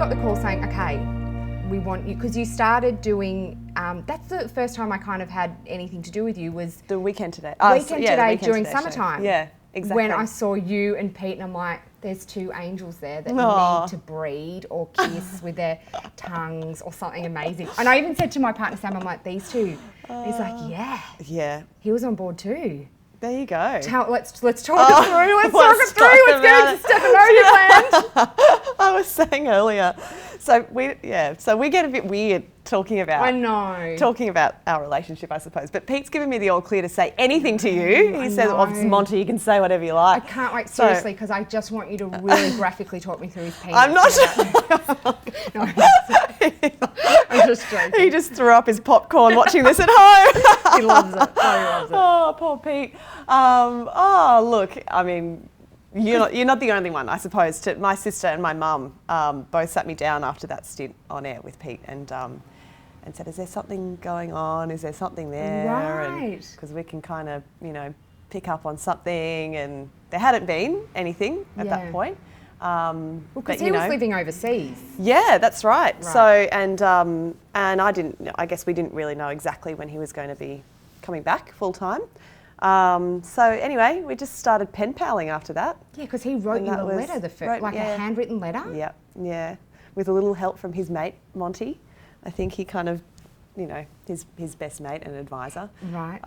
got the call saying, okay, we want you, because you started doing, that's the first time I kind of had anything to do with you was The Weekend Today. During summertime. Show. Yeah, exactly. When I saw you and Pete and I'm like, there's two angels there that Aww. need to breed or kiss with their tongues or something amazing. And I even said to my partner Sam, I'm like, these two. And he's like, yeah. Yeah. He was on board too. There you go. Let's talk it through. Let's talk it through. Let's get into Stefanovic land. I was saying earlier. So we get a bit weird talking about. I know. Talking about our relationship, I suppose. But Pete's given me the all clear to say anything to you. He says, "Oh, it's Monty. You can say whatever you like." I can't wait, seriously, because I just want you to really graphically talk me through his penis. I'm not. No, I'm just joking. He just threw up his popcorn watching this at home. He loves it. Oh, he loves it. Oh, poor Pete. Look, I mean, you're not the only one, I suppose. My sister and my mum both sat me down after that stint on air with Pete and said, "Is there something going on? Is there something there?" Right. Because we can kind of, pick up on something, and there hadn't been anything at that point. Because he was living overseas. Yeah, that's right. So and I guess we didn't really know exactly when he was going to be coming back full time. So anyway, we just started pen paling after that. Yeah, because he wrote you a letter, a handwritten letter. Yeah, with a little help from his mate Monty. I think he kind of, his best mate and advisor. Right.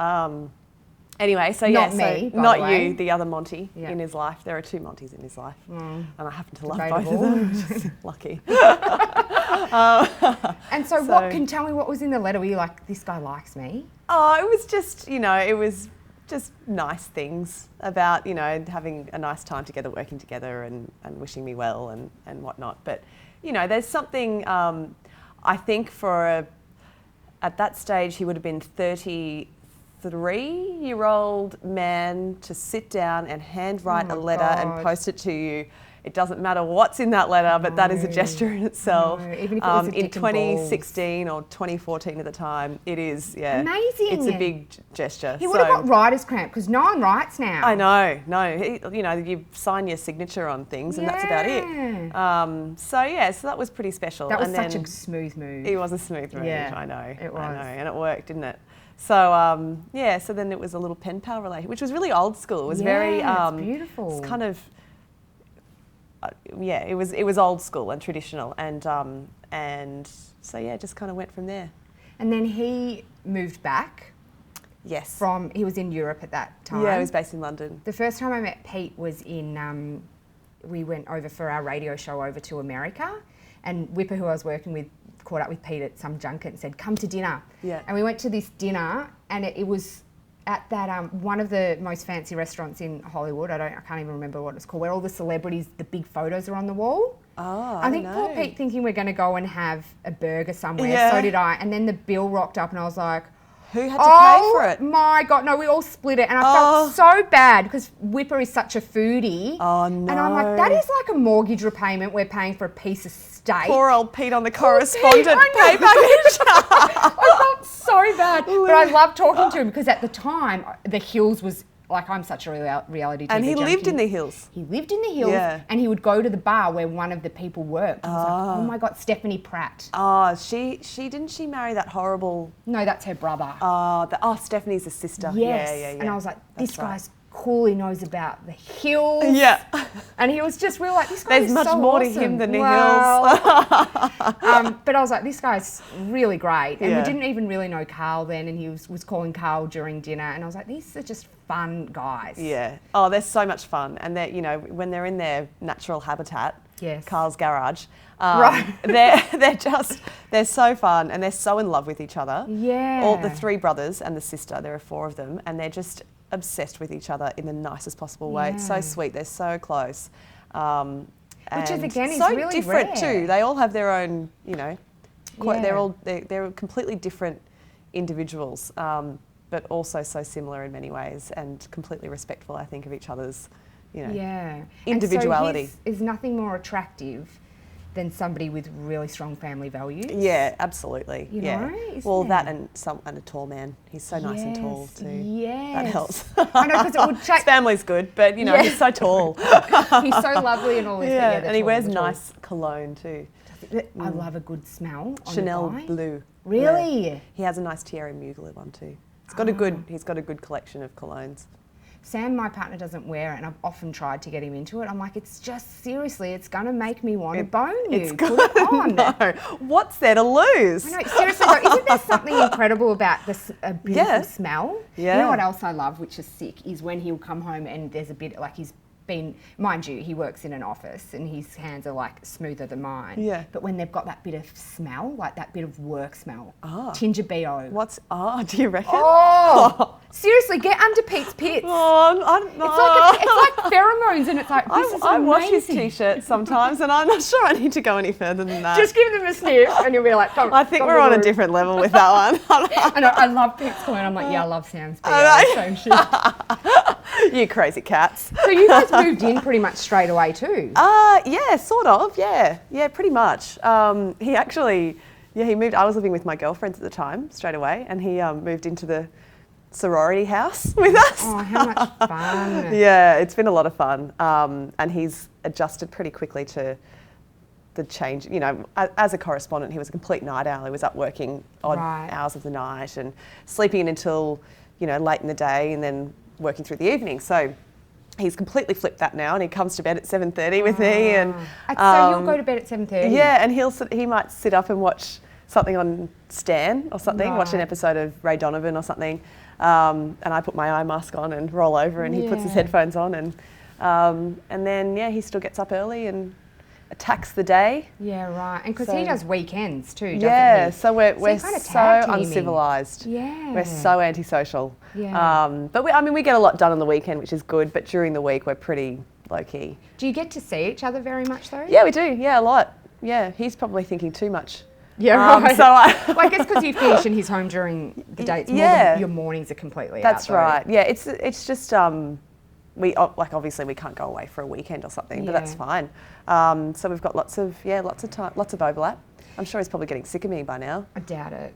Anyway, so not me, not the way. you, the other Monty in his life. There are two Montys in his life, and I happen to love both of them. Lucky. And so, tell me what was in the letter? Were you like, this guy likes me? Oh, it was just, it was just nice things about, having a nice time together, working together, and wishing me well and whatnot. But, there's something. I think at that stage he would have been 33-year-old man to sit down and handwrite a letter and post it to you. It doesn't matter what's in that letter, but that is a gesture in itself. No. Even if it was in 2016 or 2014 at the time, it is, amazing. It's a big gesture. He would have got writer's cramp because no one writes now. I know, no. You sign your signature on things and that's about it. So that was pretty special. That was such a smooth move. It was a smooth move, Yeah, I know. it was. I know, and it worked, didn't it? So, so then it was a little pen pal relationship, which was really old school. It was very... it's beautiful. It's kind of... it was old school and traditional, and so it just kind of went from there. And then he moved back. Yes. He was in Europe at that time. Yeah, he was based in London. The first time I met Pete was in, we went over for our radio show over to America, and Whipper, who I was working with, caught up with Pete at some junket and said, "Come to dinner." Yeah. And we went to this dinner, and it was at that one of the most fancy restaurants in Hollywood. I can't even remember what it's called, where all the celebrities, the big photos are on the wall. Oh, I think poor Pete thinking we're going to go and have a burger somewhere. Yeah. So did I. And then the bill rocked up, and I was like, who had to pay for it? Oh my God, no, we all split it. And I felt so bad because Whipper is such a foodie. Oh no. And I'm like, that is like a mortgage repayment we're paying for a piece of steak. Poor old Pete on the correspondent pay package. I felt so bad. But I loved talking to him because at the time, the Hills was, like, I'm such a reality TV And he junkie. lived in the Hills. He lived in the Hills, and he would go to the bar where one of the people worked. I was like, oh my God, Stephanie Pratt. Oh, she didn't she marry that horrible... No, that's her brother. Stephanie's a sister. Yes. Yeah. And I was like, this guy's cool, he knows about the Hills. Yeah. And he was just, we were like, this guy There's is much so more awesome. to him than the Hills. But I was like, this guy's really great. And we Yeah. didn't even really know Carl then, and he was calling Carl during dinner, and I was like, these are just fun guys. Yeah. Oh, they're so much fun. And they're, when they're in their natural habitat, Yes. Carl's garage, Right. they're so fun, and they're so in love with each other. Yeah. All the three brothers and the sister, there are four of them, and they're just obsessed with each other in the nicest possible way. It's so sweet. They're so close. Which is, again, is so really different rare. too. They all have their own, they're completely different individuals, but also so similar in many ways, and completely respectful, I think, of each other's, individuality. And so his is nothing more attractive than somebody with really strong family values. Yeah, absolutely. You yeah. know, isn't Well, that there? and a tall man. He's so nice and tall too. Yes. That helps. I know, because it would His check. family's good, but you know, he's so tall. He's so lovely and all this. Yeah, But yeah, and he wears nice cologne too. I love a good smell. On Chanel the bike. Blue. Really? Yeah. He has a nice Thierry Mugler one too. He's got a good collection of colognes. Sam, my partner, doesn't wear it, and I've often tried to get him into it. I'm like, it's just, seriously, it's going to make me want to bone you. Put it on. No, what's there to lose? I know, seriously though, isn't there something incredible about this beautiful smell? Yeah. You know what else I love, which is sick, is when he'll come home and there's a bit, like he's been, mind you, he works in an office and his hands are like smoother than mine. Yeah. But when they've got that bit of smell, like that bit of work smell, Ah. tinge of BO. Do you reckon? Oh, seriously, get under Pete's pits. It's like pheromones, and it's like, this is I wash his amazing. t-shirts sometimes, and I'm not sure I need to go any further than that. Just give them a sniff, and you'll be like, come, I think come we're on a through. different level with that one. I know, I love Pete's cologne. I'm like, yeah, I love Sam's BO. Same shit. You crazy cats. So you guys moved in pretty much straight away too? Yeah, sort of. Yeah, pretty much. He actually, he moved. I was living with my girlfriends at the time, straight away, and he moved into the sorority house with us. Oh, how much fun. Yeah, it's been a lot of fun. And he's adjusted pretty quickly to the change. You know, as a correspondent, he was a complete night owl. He was up working odd hours of the night and sleeping in until, late in the day, and then working through the evening. So he's completely flipped that now, and he comes to bed at 7:30 with me. And so you'll go to bed at 7:30? Yeah, and he might sit up and watch something on Stan or something, watch an episode of Ray Donovan or something. And I put my eye mask on and roll over, and he puts his headphones on, and then he still gets up early and attacks the day. Yeah, right. And because he does weekends too, doesn't he? So we're kind of so uncivilized. Yeah. We're so antisocial. Yeah. But we get a lot done on the weekend, which is good, but during the week we're pretty low key. Do you get to see each other very much though? Yeah, we do. Yeah, a lot. Yeah, he's probably thinking too much. Yeah, right. So well, I guess because you finish and he's home during the day, it's more than your mornings are completely That's out. Though. right. Yeah, it's just obviously we can't go away for a weekend or something, but that's fine. So we've got lots of time, lots of overlap. I'm sure he's probably getting sick of me by now. I doubt it.